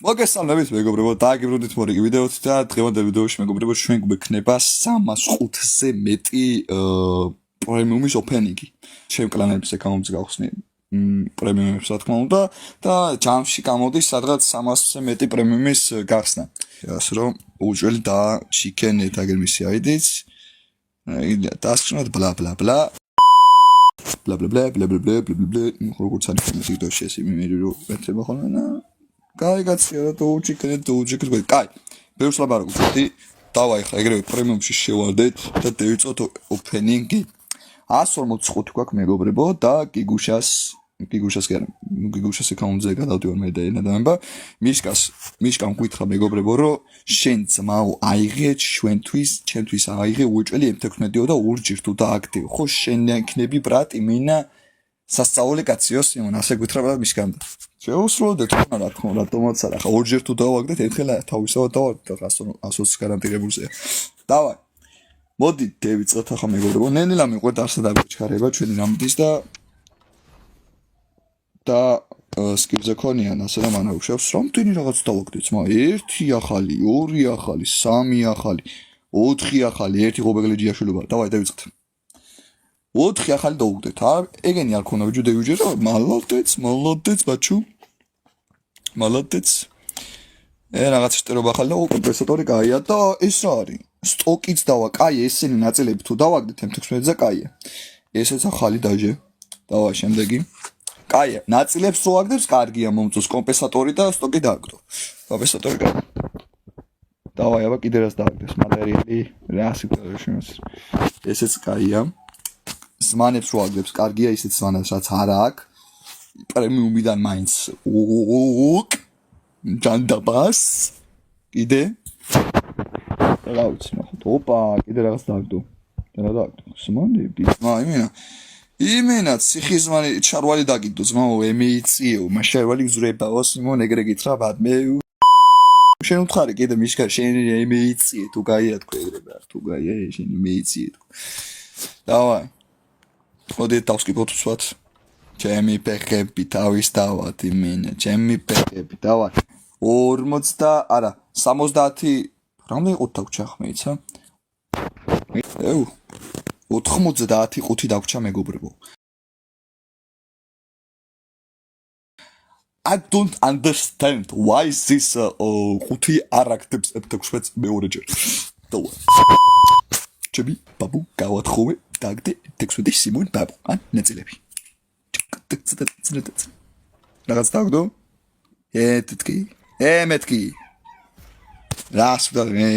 მოგესალმებით მეგობრებო, დააგებროდით მორიგი ვიდეოც და დღევანდელ ვიდეოში მეგობრებო ჩვენ გვექნება 305-ზე მეტი პრემიუმის ოფენინგი. ჩემ კლანების ეკონომიკას გავხსნი პრემიუმებს რა თქმა უნდა და ჯამში გამოდის სადღაც 300-ზე მეტი პრემიუმის გახსნა. ასე რომ უშველი და ჩიკენეთ აგერ მისი ID-ც. დასკვნად ბლა ბლა ბლა ბლა ბლა ბლა ბლა ბლა ბლა ბლა როგორც არის ვიდეოში ეს იმერი რო ვეთება ხოლმე და კაი კაცია და უჩიქნეთ კაი ბევრს ლაბარაკობთ ვთი დავაი ხა ეგრევე პრემიუმში შევარდეთ და დავიწყოთ ოფენინგი 145 გვაქვს მეგობრებო და გიგუშას კი არა გიგუშას ეკაუნტზე გადავდივარ მე და ენა დაება მიშკამ გითხრა მეგობრებო რომ შენ ძმაო აიღე ჩვენთვის აიღე უჭველი M16-ო და ურჯირთუ და აქტივ ხო შენ იქნები ბრატ იმინა სასწაული კაციო სიმონ ასე გითხრა ბრატ მიშკამ შეუსრულდეთ რა თქმა უნდა რატომაც არა ხა ორჯერ თუ დავაგდეთ ერთხელ თავისავად დავაგდეთ 120 გარანტირებულზეა დავაი მოდი დავიწყოთ ახლა მეგობრებო ნენელა მიყვეთ არსად აღიჩქარება ჩვენი რამდის და სკილზე ქონიან ასე რომ ანაუშავს რომ თინი რაღაც დავაგდეთ მა 1 ახალი 2 ახალი 3 ახალი 4 ახალი 1 ღობეგლი ჯიაშვილობა დავაი დავიწყოთ 4 ახალი დავუგდეთ არ ეგენი არ ქონა ვიჯო დავიჯერო молодец ბაჩუ молодец რაღაც შტერობა ახალი და კომპრესატორი კაია და ეს რა არის სტოკიც დავა კაი ესენი ნაწილები თუ დავაგდეთ M16-ზე კაია ესეც ახალი დაჟე დავა შემდეგი კაია ნაწილებს რო აგდებს კარგია მომწოს კომპენსატორი და სტოკი დააგდო კომპენსატორი კაია დავაი აბა კიდე რას დააგდებს მატერიალი რა სიტუაციაში ესეც კაია ზმანებს რო აგდებს კარგია ისეთ ზმანებს რაც არ აქვს პრემიუმიდან მაინც ჯანდაბას კიდე რა ვიცი ნახოთ ოპა კიდე რაღაც დააგდო რა დააგდო ზმანები იმენა ციხიზმანი ჩარვალი დაგიდო ძმაო ემეიციო მაშარვალი გზურებაო სიმონ ეგრე გითხრა ბადმე შენ უთხარი კიდე მიშკა შენ ემეიციე თუ გაია თქო ეგრე თუ გაია შენ ემეიციე დავაი მოდი დავსკიპოთ ვსვათ ჩემი პეხები თავის დავად იმენა ჩემი პეხები დავაი 40 არა 70 რამდენი ყუთი დაგვრჩა ხმეიცა 95 დაგვრჩა მეგობრებო I don't understand why this ყუთი არ აქტებს M16 მეორეჯერ დავა ჩემი ბაბუ გავათხოვე დაგდე M16 სიმონ ბაბუ ან ნაწილები რაღაც დაგდო მეთქი რას ვდაგე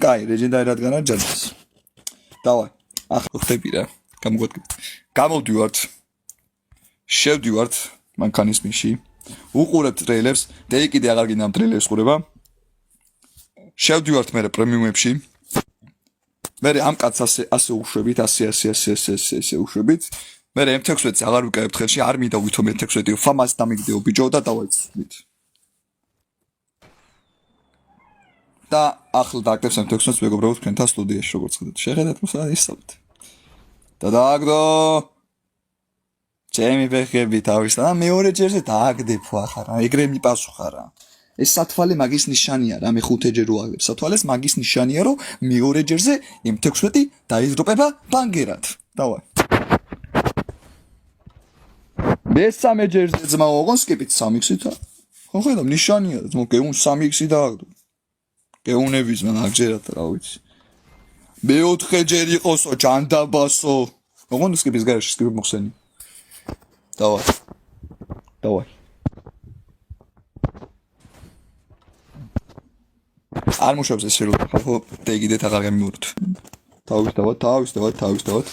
კაი ლეგენდარი რადგან არ ჯაჭვს დავაი ახლა ხდები რა გამოვდივართ შევდივართ მანქანისმიში უყურებთ ტრეილერს და კიდე აღარ გინდა ტრეილერს ყურება შევდივართ მე პრემიუმებში მე ამ კაცს ასე უშვებით ასე უშვებით მე M16-ს აღარ ვიკავებ ხელში არ მინდა ვითომ M16-ი ფამას დამიგდეო ბიჭო და დავაიცვით და ახლა დააგდებს M16-ს მეგობრებო თქვენთან სტუდიაში როგორც ხედავთ შეხედეთ მოსა ისწავლეთ და დააგდო ჩემი ფეხები თავის და მეორე ჯერზე დააგდებ ახლა ეგრე მიპასუხა რა ეს სათვალე მაგის ნიშანია რა მე 5 ჯერ ვაგდებ სათვალეს მაგის ნიშანია რომ მეორე ჯერზე M16 დაიზროპება ბანგერად დავაი მესამე ჯერზე ძმა ოღონ სკიპით 3x-ით ხო ხედავ ნიშანია ძმა გეუნ 3x-ი დააგდო გეუნების მან აგჯერათ რა ვიცი მეოთხე ჯერ იყოსო ჯანდაბასო ოღონ სკიპის გარეშე სკიპი მოხსენი დავაი არ მუშაობს ეს რომ ხალხო დაგიდეთ აღარ გამიურთ თავის დავად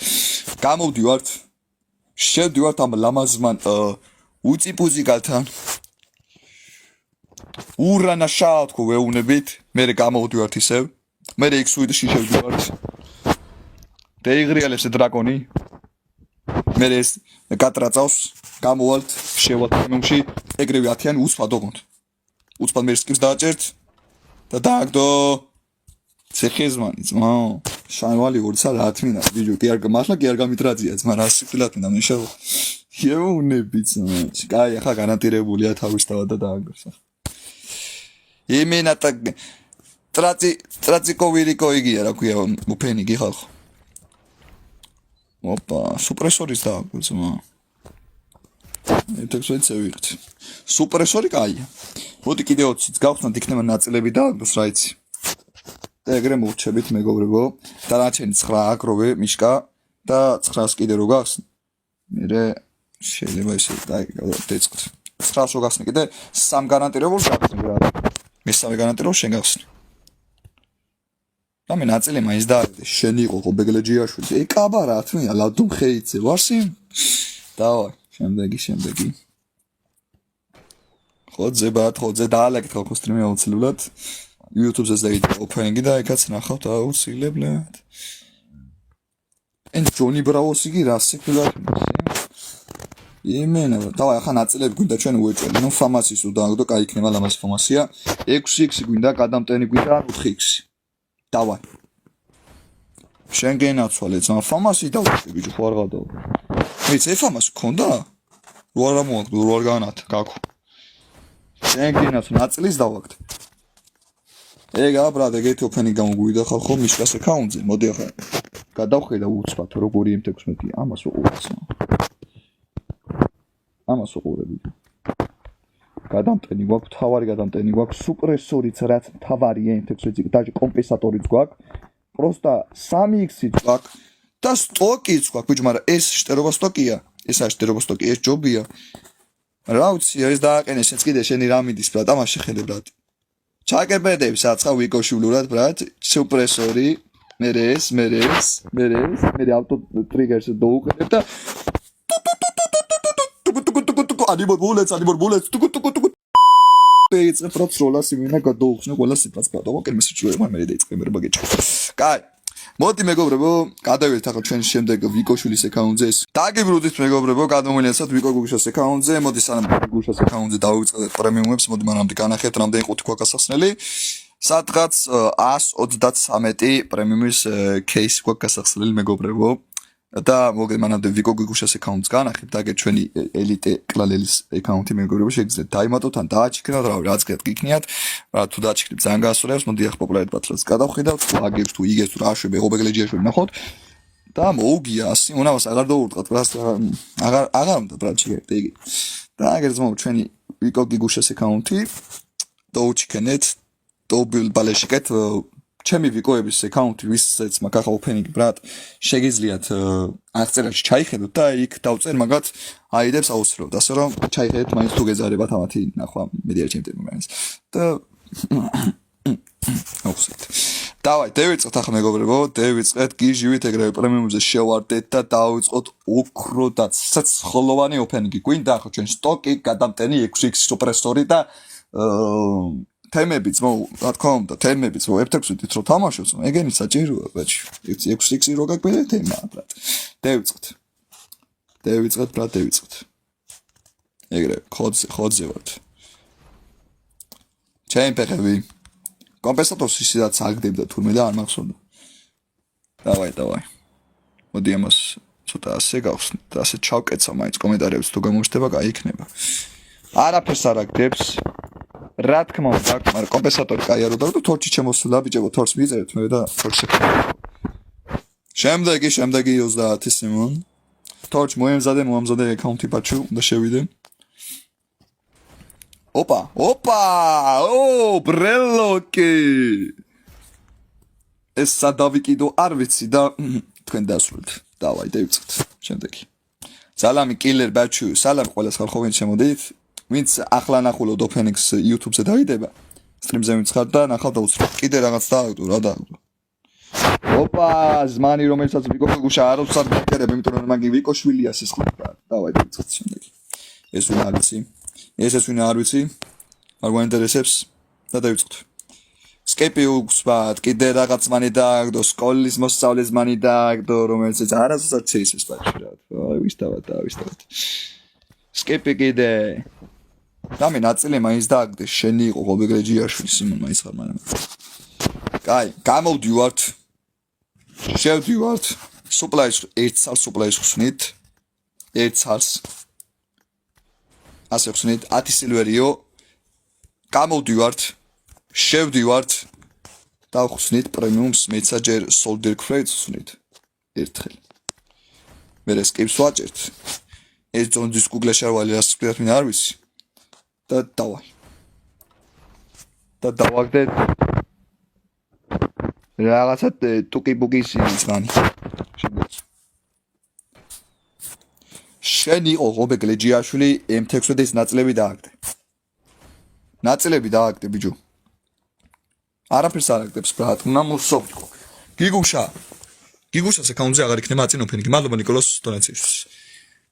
გამოვდივართ შევდივართ ამ ლამაზმან უწიპუზიგალთან ურანა შაათქო ვეუნებით მე გამოვდივართ ისევ მე X-ში შევდივართ დაიღრიალებს დრაკონი მე ეს გატრაწავს გამოვალთ შევალთ პრემიუმში ეგრევე 10-იანი უცბად ოღონდ უცბად მე სკიპს დააჭერთ და დააგდო ცეხიზმანი ძმაო შანვალი 2 მინდა ბიჭო კი არ მართლა კი არ გამიტრაძია ძმა რა სიკვდილად მინდა მე შევა შეუნები ძმა კაი ახლა გარანტირებულია თავის თავად და დააგდოს იმენა ტრაციკოვირიკო იგია რა ქვია უფენიგი ხალხო. ოპა, სუპრესორის დააგვიძმა. ეთექსოიც ვიყით. სუპრესორი კაია. მოდი კიდე 20-იც გავხსნათ, იქნება ნაწილები დააგდოს რა იცი. და ეგრე მოვჩებით მეგობრებო. დანარჩენი 9 აკროვე მიშკა და 9-ს კიდე რო გახსნი. მერე შეიძლება ესე დაიწყოთ. 9-ს რო გახსნი კიდე 3 გარანტირებულს გახსნი რა. მესამე გარანტირებულს შენ გახსნი. და მე ნაწილი მაინც დააგდე. შენ იყო ხობეგლეჯიაშვილი. ეკაბა რა თქმა ლადუმ ხეიცე ვარსი? დავაი, შემდეგი. ხოძე დაალაგეთ ხალხო სტრიმი აუცილებლად. YouTube-ზე ზეით ოპენინგი და ეკაც ნახავთ აუცილებლად. ენ ჯონი ბრაუს იგი რასიფილად იმენა დავაი ახლა ნაწილები გვინდა ჩვენ უეჭველი ნუ ფამასის უდააგდო კაი იქნება ლამაზი ფამასია 6x გვინდა გადამტენი გვინდა 4x დავაი შენ გენაცვალე ძმა ფამასი დავუშვი ბიჭო ხო არ გადავა მეც ეფამას გქონდა რო არ მოაგდო რო არ განათ გაქო შენ გენაცვალე ნაწილის დავაგდ ეგა ბრატ ეგეთი ოფენი გამოგვიდა ხალხო მიშკას აკაუნტზე მოდი ახლა გადავხედა უცბად როგორი M16 ამას უყურები გადამტენი გვაქვს თავარი გადამტენი გვაქვს სუპრესორიც რაც თავარია M16 და კომპენსატორიც გვაქვს პროსტა 3x-იც გვაქვს და სტოკიც გვაქვს ბიჭო მაგრამ ეს შტერობა სტოკია ესაა შტერობა სტოკი ეს ჯობია რა ვიცი ეს დააყენე შენც კიდე შენი რა მიდის ბრატ ამას შეხედე ბრატ ჩაკერბედები საცხა ვიკოშულურად ბრატ სუპრესორი მე ავტო ტრიგერს დაუყენებ და ანიმორ ბულეტს ეს პროცროლას იმენა გადაუხსნა ყველა სიტყვას გადავა კერმეს ჩუება მე დაიწყე მე ბაგეჭი კაი მოდი მეგობრებო გადავიდეთ ახლა ჩვენ შემდეგ ვიკოშულის აკაუნტზე დაგიბრუნდით მეგობრებო გადმომილინებთ ვიკოგუშას აკაუნტზე მოდი სანამ ვიკოგუშას აკაუნტზე დავიწყებთ პრემიუმებს მოდი მანამდე განახეთ რამდენი ყუთი გვაქვს გასახსნელი სადღაც 133 პრემიუმის кейსი გვაქვს გასახსნელი მეგობრებო და მოგეთ მანამდე ვიკოგუშას აკაუნტს განახეთ და აგერ ჩვენი ელიტე კლალელის აკაუნტი მეგობრებო შეგიძლიათ დაიმატოთ ან დააჩქნათ რა რაც გიქნიათ რა თუ დააჩქნით ძალიან გასწორებს მოდი ახლა პოპულარეთ ბათლს გადავხედავთ თუ აგებს თუ იგებს თუ რა შვები ობეგლეჯიაშვები ნახოთ და მოუგია 100 უნავს აღარ დავურტყათ რას აღარ უნდა ბრატ შეგერდე იგი და აგერ ძმაო ჩვენი ვიკოგუშას აკაუნტი დაუჩქენეთ დობილ ბალეშიკეთ ჩემი ვიკოების აკაუნტი ვისაც მაგ ახლა ოფენინგი ბრატ შეგიძლიათ აღწერაში ჩაიხედოთ და იქ დავწერ მაგათ აიდებს აუცილებლად ასე რომ ჩაიხედეთ მაინც თუ გეზარებათ ამათი ნახვა მედია ჩემტები მაინც და აუცილებლად დავაი დავიწყოთ ახლა მეგობრებო დავიწყეთ გიჟივით ეგრევე პრემიუმზე შევარდეთ და დავიწყოთ ოქრო და ცეცხლოვანი ოფენინგი გვინდა ახლა ჩვენ სტოკი გადამტენი 6x სუპრესორი და თემებიც რა თქმა უნდა თემებიც F16-ით რო თამაშობს ეგენი საჭიროა ბაჭი 6x რო გაგვიდა თემა ბრატ დავიწყეთ ბრატ ეგრე ხოძე ვართ ჩემ ფეხები კომპენსატორს ისედაც აგდებდა თურმე და არ მახსოვდა დავაი მოდი ამას ცოტა ასე გავხსნით და ასე ჩავკეცა მაინც კომენტარებს თუ გამოჩნდება კაი იქნება არაფერს არ აგდებს რა თქმა უნდა, მაგრამ კომპენსატორი კაი არ უნდა, თორჩი შემოსულა ბიჭებო, თორს მიწერეთ მე და თორში. შემდეგი 30 სიმონ. თორჩ მოემზადე აკაუნტი ბაჩუ და შევიდე. ოპა, ბრელოკი. ეს სადავიკიდო არ ვიცი და თქვენ დასრულეთ. დავაი, დავიწყეთ. შემდეგი. სალამი კილერ ბაჩუ, სალამ ყველას ხალხო ვინ შემოდით. ვინც ახლა ნახულობ ოფენინგს YouTube-ზე დავიდება სტრიმზე ვინცხარ და ნახავ დაუცხრა კიდე რაღაც დააგდო რა დააგდო ოპა ზმანი რომელსაც ვიკოგუშა არ უცად მეკერებ იმიტომ რომ მაგი ვიკოშვილია სისხლი დავაი დავიწყეთ შემდეგი ეს ვინ არ ვიცი ეს ვინ არ ვიცი არ გვაინტერესებს და დავიწყოთ სკეიპი უგსვათ კიდე რაღაც მანი დააგდო სკოლის მოსწავლეს მანი დააგდო რომელსაც არასოდეს ცეისეს ბაჭი რა ვისთავად სკეიპი კიდე და მე ნაწილი მაინც დააგდე შენი იყო ობეგლეჯიაშვილი სიმონ მაინც ხარ მაგრამ კაი გამოვდივართ შევდივართ სუპლაის ერთ წელს სუპლაის ხსნით ერთ წელს ასე ხსნით 10 სილვერიო გამოვდივართ შევდივართ დავხსნით პრემიუმს მეცა ჯერ solder crates ვსვნით ერთხელ მე skip-ს ვაჭერთ ეს ძონდის Google-ში არ ვალი რას ვქნათ მინდა არ ვიცი და დავაი და დავაგდეთ რაღაცა ტუკი-ბუკის ისგანი შენ იყო ღობე გლეჯიაშვილი M16-ის ნაწილები დააგდე ნაწილები დააგდე ბიჭო არაფერს არ აგდებს ბრატ უნდა მოსოფიკო გიგუშას აკაუნტზე აღარ იქნება აწინ ოფენიგი მადლობა ნიკოლოზ დონაციისთვის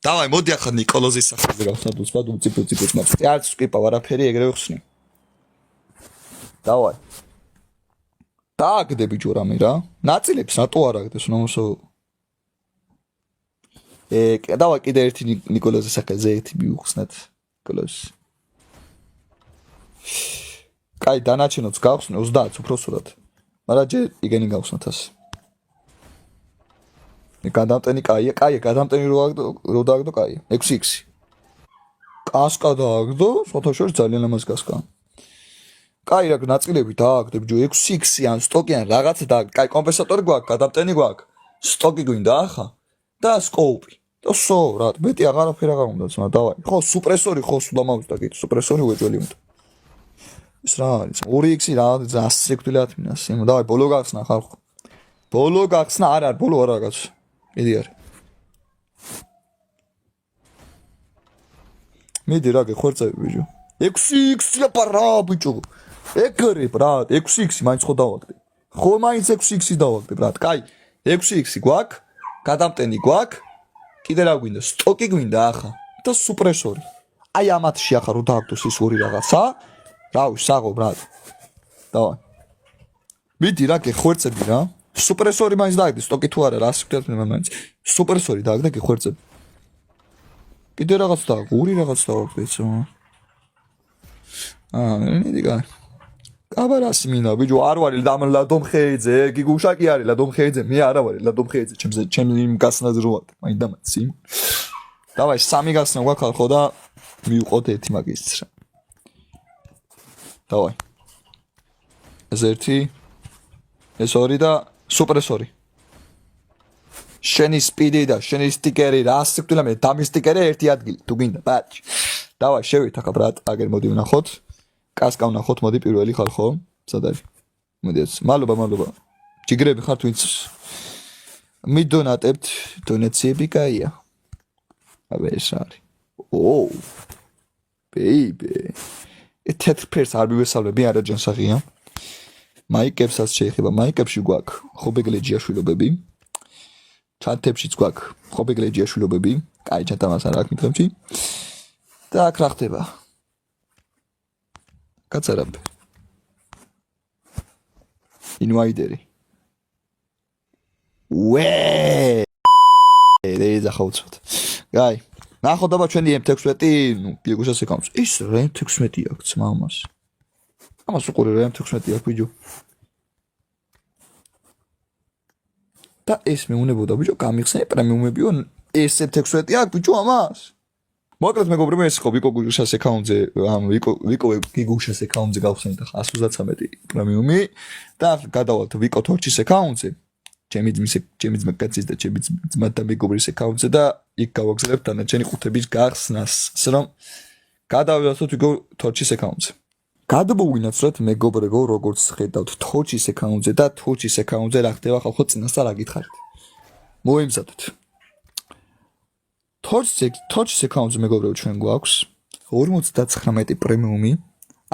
დავაი მოდი ახლა ნიკოლოზის სახელზე გავხსნათ უცბად უციფრ მაქვს არც ვკიპავ არაფერი ეგრევე ხსნი დავაი დააგდე ბიჭო რამე რა ნაწილებს რატო არ აგდეს უნდა მოსო დავაი კიდე ერთი ნიკოლოზის სახელზე ერთი მივხსნათ ნიკოლოზ კაი დანარჩენოც გავხსნე 30 უბრალოდ მაგრამ ჯერ იგენი გავხსნათ ასე გადამტენი კაია გადამტენი რო დააგდო კაია 6x კასკა დააგდო სოთაშორი ძალიან ამას კასკა კაი რა ნაწილები დააგდე ბიჭო 6x-იან სტოკიან რაღაცა და კაი კომპენსატორი გვაქვს გადამტენი გვაქვს სტოკი გვინდა ახლა და სკოუპი და სო რა მეტი აღარაფერ აღარ უნდა ძმა დავაი ხო სუპრესორი ხო სულ ამავსდა კიდე სუპრესორი უეჭველი უნდა ეს რა არის 2x-ი რა 100 სექტილათ მინას იმო დავაი ბოლო გახსნა ხალხო ბოლო გახსნა არ ბოლო არა რაღაც მიდი არ მიდი რა გეხვერწები ბიჭო 6x-ია პარა ბიჭო ეგრე ბრატ 6x-ი მაინც ხო დავაგდე ხო მაინც 6x-ი დავაგდე ბრატ კაი 6x-ი გვაქვს გადამტენი გვაქვს კიდე რა გვინდა სტოკი გვინდა ახლა და სუპრესორი აი ამათში ახლა რო დააგდოს ის ორი რაღაცა რავი საღო ბრატ დავაი მიდი რა გეხვერწები რა სუპრესორი მაინც დააგდე სტოკი თუ არა რას ვქნათ მე მაინც სუპრესორი დააგდე გეხვერწები კიდე რაღაც და ორი რაღაც დავაგდე ცო ნიდი კაი კაბარასი მინდა ბიჭო არ ვარი ლადომხეიძე გიგუშა კი არის ლადომხეიძე მე არა ვარი ლადომხეიძე ჩემს იმ გასნაზე რო ვარ მაინც დამაცი დავაი სამი გასნა გვაქვს ხო და მივყოთ ერთი მაგისტრა დავაი ეს ერთი ეს ორი და სუპრესორი შენი სპიდი და შენი სტიკერი რა სიკვდილა მე დამი სტიკერი ერთი ადგილი თუ გინდა ბაჭ დავაი შევით ახლა ბრატ აგერ მოდი ვნახოთ კასკა ვნახოთ მოდი პირველი ხალხო სად არის მოდი მადლობა ჯიგრები ხართ ვინც მიდონატებთ დონაციები კაია აბა ეს არის ოუ ბეიბი თეთრ ფერს არ მივესალმები არა ჯანსაღია მაიკებსაც შეიძლება მაიკებში გვაქვს ხობეგლეჯიაშვილობები ჩანთებშიც გვაქვს ხობეგლეჯიაშვილობები კაი ჩათამას არა აქვს მითხებში და აქ რა ხდება კაცარაბ ინვაიდერი ვე ეიზა ხავცოთ კაი ნახოთ აბა ჩვენი M16 ნუ გიგუშას ეკავს ის M16 აქვს მამას ამას უყურე M16 აქვს ბიჭო და ეს მეუნებოდა ბიჭო გამიხსენე პრემიუმებიო ეს M16 აქვს ბიჭო ამას მოკლედ მეგობრებო ეს ხო ვიკო გიგუშას აკაუნტზე ვიკო გიგუშას აკაუნტზე გავხსენეთ ახლა 133 პრემიუმი და გადავალთ ვიკო თორჩის აკაუნტზე ჩემი ძმაკაცის და ჩემი ძმათა მეგობრის აკაუნტზე და იქ გავაგზავნებთ დანარჩენი ყუთების გახსნას ასე რომ გადავიდოდოთ ვიკო თორჩის აკაუნტზე გადმოვინაცვლეთ მეგობრებო როგორც ხედავთ თორჩის აკაუნტზე და თორჩის აკაუნტზე რა ხდება ხალხო წინასწარ აგითხარით მოიმზადოთ თორჩის აკაუნტზე მეგობრებო ჩვენ გვაქვს 59 პრემიუმი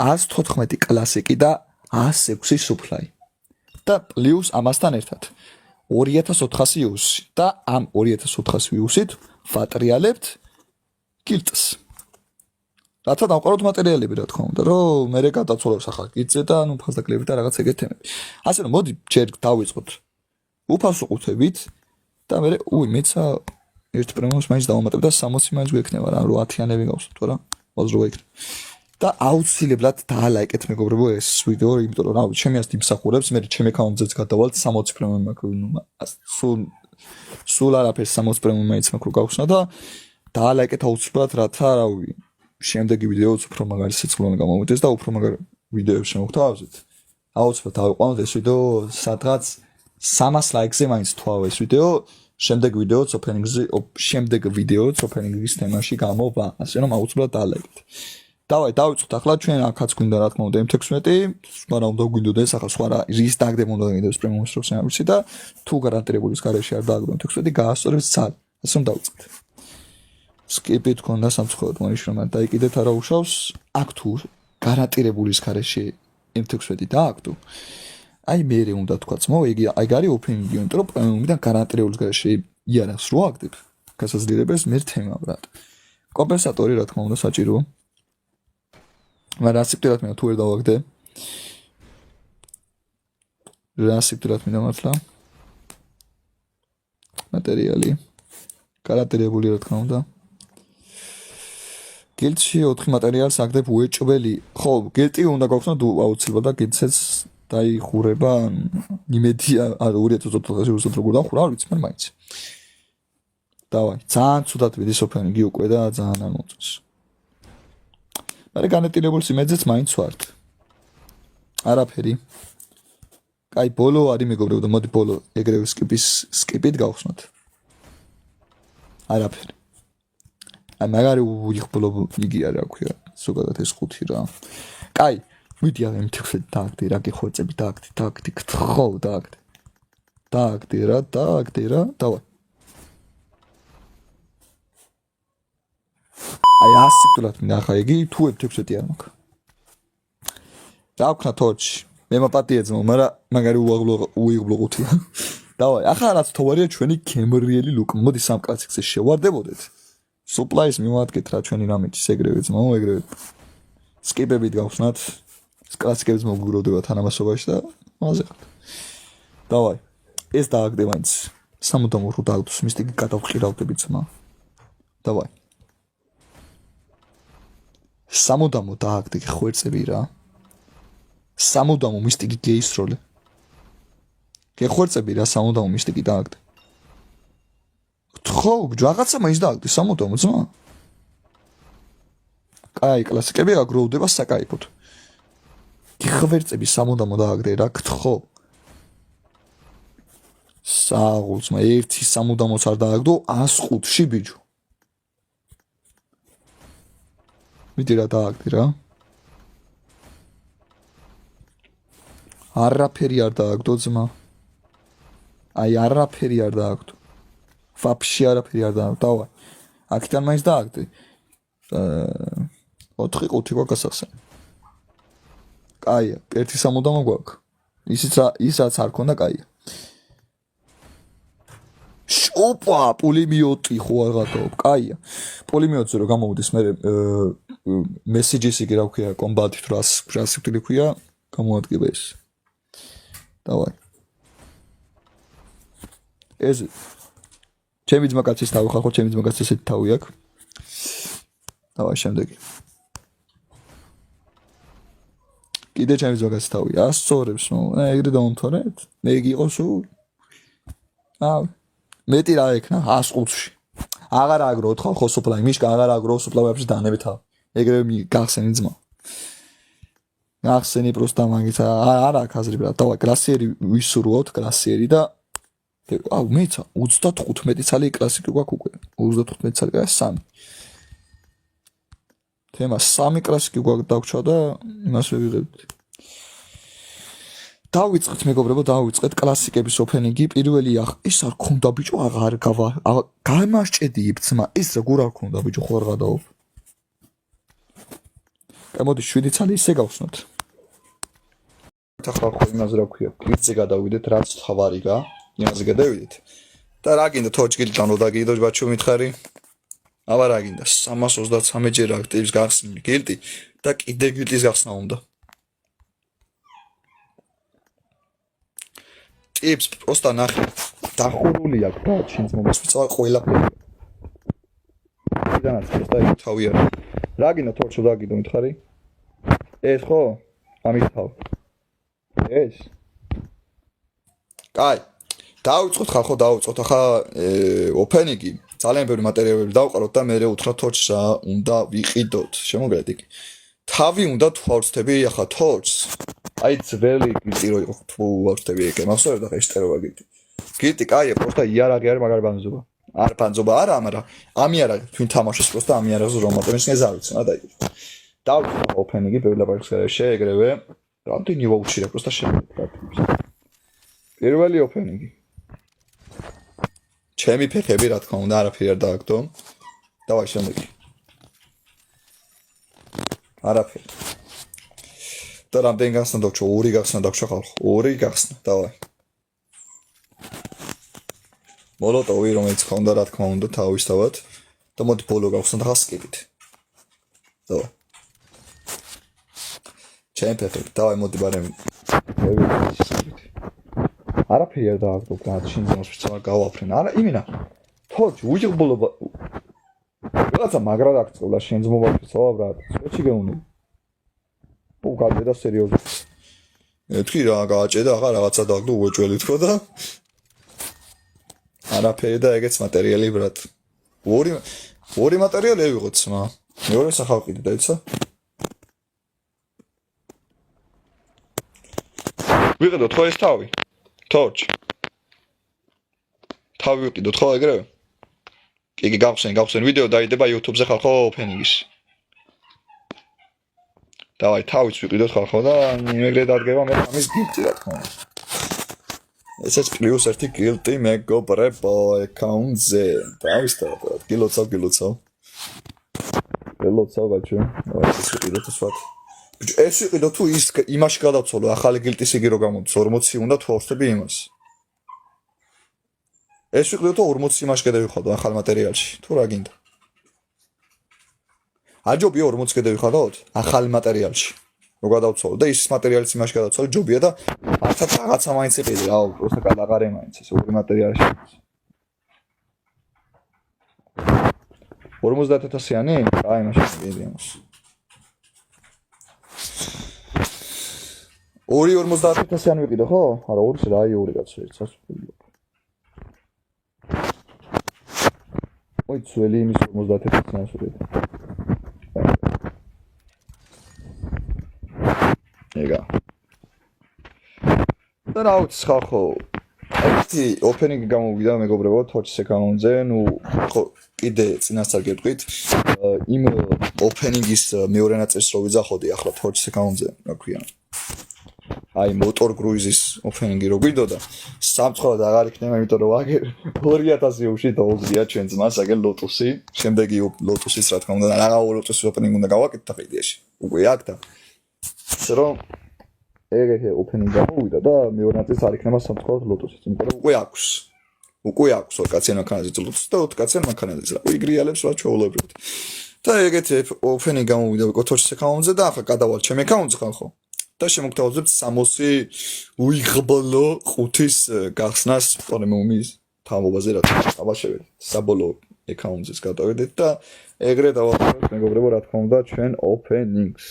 114 კლასიკი და 106 სუფლაი და პლუს ამასთან ერთად 2400 იუსი და ამ 2400 იუსით ვატრიალებთ კილტს რათა დავყაროთ მატერიალები რა თქმა უნდა რომ მე გადაცოლოს ახლა კილტზე და ნუ ფასდაკლები და რაღაც ეგეთ თემები ასე რომ მოდი ჯერ დავიწყოთ უფასო ყუთებით და მე მეცა ერთ პრემიუმს მაინც დავამატებ და 60 მაინც გვექნება რა 8-იანები გავსვათ რა მოძრო იქნება და აუცილებლად დაალაიკეთ მეგობრებო ეს ვიდეო იმიტომ რომ რა ჩემი ასეთი მსახურებს მე ჩემი აკაუნტზეც გადავალთ 60 პრემიუმი მაქვს სულ არაფერს 60 პრემიუმი მაინც მაქვს გავხსნა და დაალაიკეთ აუცილებლად რათა რავი შემდეგი ვიდეოც უფრო მაგარი სიცხლოვანი გამოვიდეს და უფრო მაგარი ვიდეოებს შემოგთავაზეთ. აუცილებლად დავიყვანოთ ეს ვიდეო სადღაც 300 ლაიქზე მაინც თვალ ეს ვიდეო. შემდეგ ვიდეოც ოფენინგის თემაში გამოვა, ასე რომ აუცილებლად დალაიქეთ. დავიწყოთ ახლა ჩვენ აქაც გვინდა რა თქმა უნდა M16, მაგრამ უნდა გვინდოდეს ახლა სხვა რა რის დაგდება უნდა გინდოს პრემიუმ სტროქსენავიცი და თუ გარანტირებულის გარეშე არ დააგდო M16 გაასწორებს ცალ. ასე რომ დავიწყოთ. Skip-ი თქონდა სამწუხაროდ მონიშნულმა დაიკიდეთ არა უშავს აქ თუ გარანტირებულის გარეშე M16 დააგდო. აი მე უნდა თქვაც მო იგი აი გარი ოფენინგი იმიტომ რომ პრემიუმიდან გარანტირებულის გარეშე იარაღს რო აგდებ გასაძლიერებს მე თემა ბრატ. კომპენსატორი რა თქმა უნდა საჭიროა. მაგრამ სიკვდილად მინდა თუ ვერ დავაგდე. რა სიკვდილად მინდა მართლა. მატერიალი. გარანტირებული რა თქმა უნდა. გილდში 4 მატერიალს აგდებ უეჭველი. ხო, გილდი უნდა გავხსნათ აუცილებლად და გილდსაც დაიხურება იმედია 2024 რუსად როგორ დახურა არ ვიცი მაგრამ მაინც. დავაი, ძალიან ცუდად მიდის ოფენინგი უკვე და ძალიან არ მოწონს. მაგრამ განეტილებულს იმედზეც მაინც ვართ. არაფერი. კაი, ბოლო არის მეგობრებო და მოდი ბოლო ეგრევე skip-ით გავხსნათ. არაფერი. აი მაგარი უიხბლო იგი არა ქვია, ზოგადად ეს 5 რა. კაი, მიდი აღ M16 დააგდე რა გიხოცები დააგდე, ხო დააგდე. დააგდე რა, დავაი. აი ასიკვდილად მინდა ახლა იგი თუ M16 არ მაქვს. დავქნა თორჩი. მე მაპატია ძმო, მაგრამ მაგარი უიღბლო 5-ია. დავაი, ახლა რაც თოვარია ჩვენი გემრიელი ლუკ. მოდი სამ კლასიკზე შევარდებოდეთ. Supplies მივადგეთ რა ჩვენი რამეჩის ეგრევე ძმო, ეგრევე. Skip-ებით გავხსნათ. კლასიკებს მოგუროვდება თანამასობაში და მასე. დავაი. ეს დააგდე მაინც. სამუდამო რო დააგდოს მისტიკი გადავხირავდები ძმა. დავაი. სამუდამო დააგდე ხვერწები რა. სამუდამო მისტიკი გეისროლე. გეხვერწები რა სამუდამო მისტიკი დააგდე. ხო, რაღაცა მაინც დააგდე სამუდამო ძმა. კაი, კლასიკები აგროვდება საკაიფოდ. გიხვერწები სამუდამო დააგდე რა, ხო. საღულცმა ერთი სამუდამოც არ დააგდო 105-ში ბიჭო. მიდი რა დააგდე რა. არაფერი არ დააგდო ძმა. აი არაფერი არ დააგდო. ვაფშე არაფერი არ დააგდო. დავაი. აქიდან მაინც დააგდე. 4-5 გვაგასახსენ. კაია, ერთი სამუდამო გვაქვს. ისაც არ ქონდა კაია. ოპა, პულიმიოტი ხო არ გადაობ. კაია. პულიმიოტზე რომ გამოვიდეს მე მესეჯის იგი რა ქვია, კომბატით რას სიკვდილი ქვია, გამოადგება ეს. დავაი. ეს ჩემი ძმა კაცის თავი ხალხო, ჩემი ძმა კაცის ესეთი თავი აქვს. დავაი შემდეგი. კიდე ჩემი ძმა კაცის თავი ასწორებს, ეგრე დავამთავრეთ. მე იყო სულ. მეტი რა ეკნა 105-ში. აღარ აგრო 4 ხო სუპლაი, მიშკა აღარ აგრო სუპლაი ვაფშე დაანებეთ. ეგრევე გახსენი ძმა. გახსენი პროსტა მაგის არა აქ აზრი ბრატ. დავა კლასიერი ვისურვოთ კლასიერი და მეცა 35 წელი კლასიკი გვაქვს უკვე. 35 წელი და 3. თემა 3 კლასიკი გვაქვს დაგვრჩა და იმას ვიღებთ. დავიწყეთ მეგობრებო, დავიწყეთ კლასიკების ოფენინგი. პირველი ის არ ქონდა ბიჭო, აღარ გამასჭედიებ ძმა. ის როგორ არ ქონდა ბიჭო, ხო არ გადაობ. მოდი 7 წელი ისე გავხსნათ. ახლა ხო იმას რა ქვია, კლიპზე გადავიდეთ, რაც თავარიგა, იმაზე გადავიდეთ. და რა გინდა თოჩგილთან რო დაგიდო ბაჩო მითხარი? აბა რა გინდა 323 ჯერ აქტივს გახსნილი გილდი და კიდე გილდის გახსნა უნდა. ტიპს პროსტა ნახე. დახურული აქვს და შენს მომწვევა ყველაფერი. იდანაც პროსტა ის თავი არა. რა გინდა თორჩო დაგიდო მითხარი? ეს ხო? ამის თავი. ეს. კაი. დავიწყოთ ხალხო, დავიწყოთ. ახლა ოფენინგი ძალიან ბევრი მატერიალები დავყაროთ და მე უთხრათ თორჩს რა უნდა ვიყიდოთ. შემოგედით. თავი უნდა თუ ავწდები ახლა თორჩს აი ძველი გიტი რო იყო თუ ავწდები ეგ მახსოვდება და ეშტეროა გიტი კაია პროსტა იარაღი არის მაგარი ბანზობა არ ბანზობა არა მაგრამ ამიარაღი თვინ თამაშობს პროსტა ამიარაღზე რომ მოტემის ნეზავიც რა დაი დავწვა ოფენინგი ბევრი ლაპარაკის გარეშე ეგრევე რამდენი ვაუჩირა პროსტა შემიძლია პირველი ოფენინგი ჩემი ფეხები რა თქმა უნდა არაფერი არ დააგდო დავაი შემდეგი არაფერი და რამდენი გახსნა დავჩო 2 გახსნა დავჩო ხალხო 2 გახსნა დავაი მოლოტოვი რომელიც ხონდა რა თქმა უნდა თავისთავად და მოდი ბოლო გავხსნა და ხა სკიპით დავაი ჩემპიონი დავაი მოდი ბარემ არაფერი არ დააგდო გად შინძავს ვცვა გავაფრენ არა იმინა თორჩ უიღბლობა რაღაცა მაგრა დაგწევლა შენს მობილში ბრატ სვეჩი გეუნი ო გადადა სერიოზულად ეთქი რა გააჭედა ახლა რაღაცა დააგდო უეჭველი თქო და არაფერი და ეგეც მატერიალი ბრატ ორი მატერიალი ავიღოთ სმა მეორე სახალხი დაიცა ვიყიდოთ ხო ეს თავი თორჩ თავი ვიყიდოთ ხო ეგრევე იგი გავხსენ ვიდეო დაიდება YouTube-ზე ხალხო ოფენინგის დავაი თავიც ვიყიდოთ ხალხო და მეგრე დადგება მე ამის გილტი რა თქმა უნდა ესეც პლუს 1 გილტი მეგობრებო აკაუნტზე დავისწავლოთ გილოცავ ბაჭო ეს ვიყიდოთ სვათ ეს ვიყიდოთ თუ ის იმაში გადავცოლო ახალი გილტის იგი რო გამოდის 40 უნდა თუ ავსტები იმას ეს ვიყიდოთ 40 იმაში გადავიხადო ახალ მატერიალში თუ რა გინდა აჯობია 40 გადავიხადოთ ახალ მატერიალში რო გადავცოლო და ის მატერიალის იმაში გადავცოლო ჯობია და არცაც რაღაცა მაინც იყიდე რა უბრალოდ გადაღარე მაინც ეს ორი მატერიალში 50000-იანი აი მაშინ კიდე ამას 50000-იანი ვიყიდე ხო არა 2 რა აი 2 კაცო ერთსაც ой ძველი იმის 50000-იანი ვიყიდე ეგა და რა ვიცი ხალხო ერთი ოფენინგი გამოვიდა მეგობრებო თორჩის აკაუნტზე ნუ ხო კიდე წინასწარ გეტყვით იმ ოფენინგის მეორე ნაწილს რო ვიძახოდი ახლა თორჩის აკაუნტზე რა ქვია აი motor cruise-ის ოფენინგი რო გვიდოდა სამწუხაროდ აღარ იქნება იმიტომ რომ აგერ 2000 ევრში დაუგზია ჩვენ ძმას აგერ ლოტუსი შემდეგი ლოტუსის რა თქმა უნდა რაღა ლოტუსის ოფენინგი უნდა გავაკეთოთ ახლა იდეაში უკვე აქ და ისე რომ ეგეთი ოფენინგი გამოვიდა და მეორე ნაწილს არ იქნება სამწუხაროდ ლოტუსიც იმიტომ რომ უკვე აქვს კაციან მანქანაზე ლოტუსი და 4 კაციან მანქანაზე რა უიგრიალებს რა ჩვეულებრივად და ეგეთი ოფენინგი გამოვიდა თორჩის აკაუნტზე და ახლა გადავალ ჩემ აკაუნტზე ხალხო და შემოგთავაზებთ 60 უიღბლო 5-ის გახსნას პრემიუმის თამობაზე რა თამაშებთ საბოლოო აკაუნტზეს გადავედეთ და ეგრე დავაყენოთ მეგობრებო რა თქმა უნდა ჩვენ ოფენინგს